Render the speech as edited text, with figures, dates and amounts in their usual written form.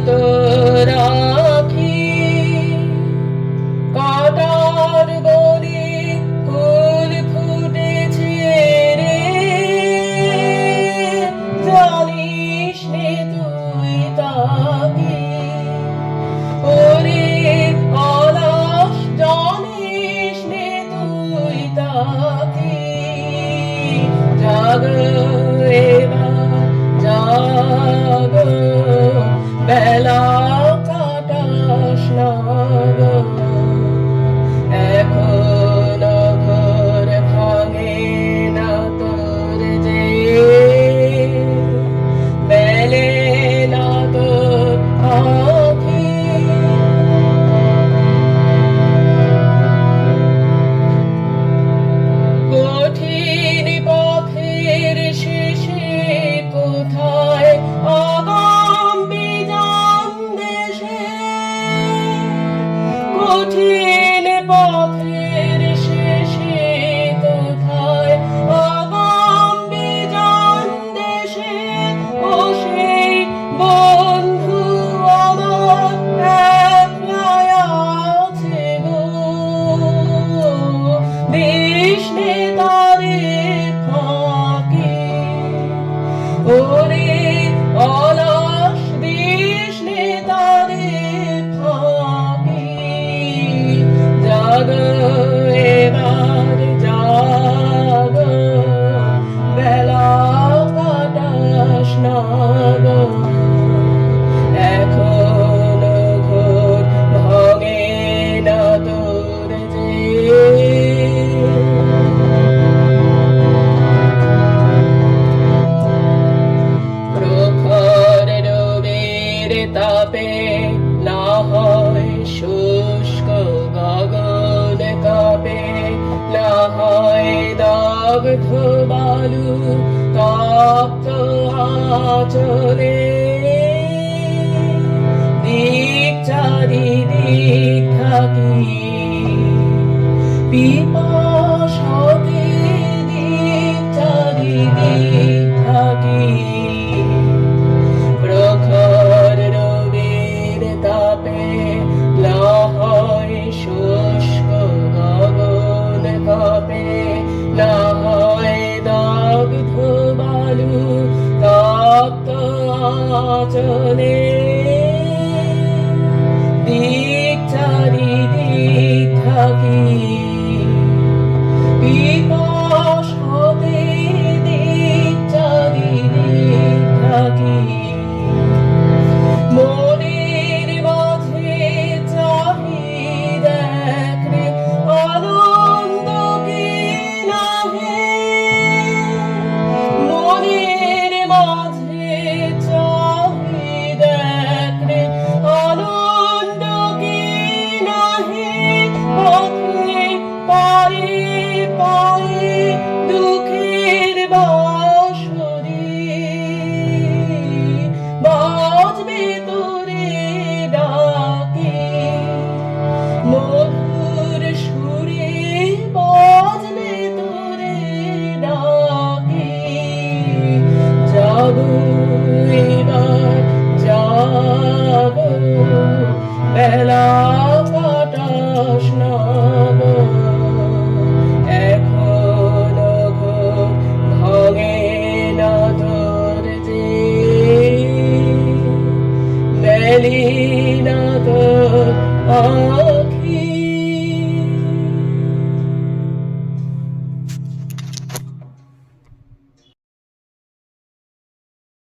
তোর আঁখি কাটার বনে ফুল ফুটেছে রে, জানিস নে তুই তাকে ওরে অলস, জানিস নে তুই তাকে। জাগ এবার জাগ, বেলা কাটাস না গো। এখনো ঘর ভাঙে না তোর যে, মেলে না তোর আঁখি। কঠিন পথের শেষে কোথায় আগাম বিজান দেশে, কঠিন পথের শেষে কোথায় আগাম বিজান দেশে। ও সেই বন্ধু আমার একলাই আছে গো, দিস নে তারে ফাঁকি ওরে অলস, দিস নে তারে ফাঁকি। জাগ এবার জাগ, বেলা কাটাস না গো। এখনো ঘোর ভাঙে না তোর যে, প্রখর রবির তাপে না হয় শুষ্ক গগন কাঁপে, না হয় দগ্ধ বালু তপ্ত আঁচলে। দিক চারিদিক থাকি পিপাসাতে, দিক চারিদিক থাকি। প্রখর রবির তাপে না হয় শুষ্ক গগন কাঁপে, না হয় দগ্ধ বালু তপ্ত আঁচলে। দিক চারিদিক থাকি পিপাসাতে, দিক চারিদিক থাকি। মনের মাঝে চাহি দেখ রে, আনন্দ কি নাহে। মনের মাঝে চাহি দেখ রে, আনন্দ কি নাহে। পথে পায়ে পায়ে দুঃখের বাঁশরি বাজবে তোরে ডাকে, মধুর সুরে বাজবে তোরে ডাকে। জাগো এবার জাগ, বেলা কাটাস না গো। এখনো ঘোর ভাঙে না তোর যে, মেলি না তোর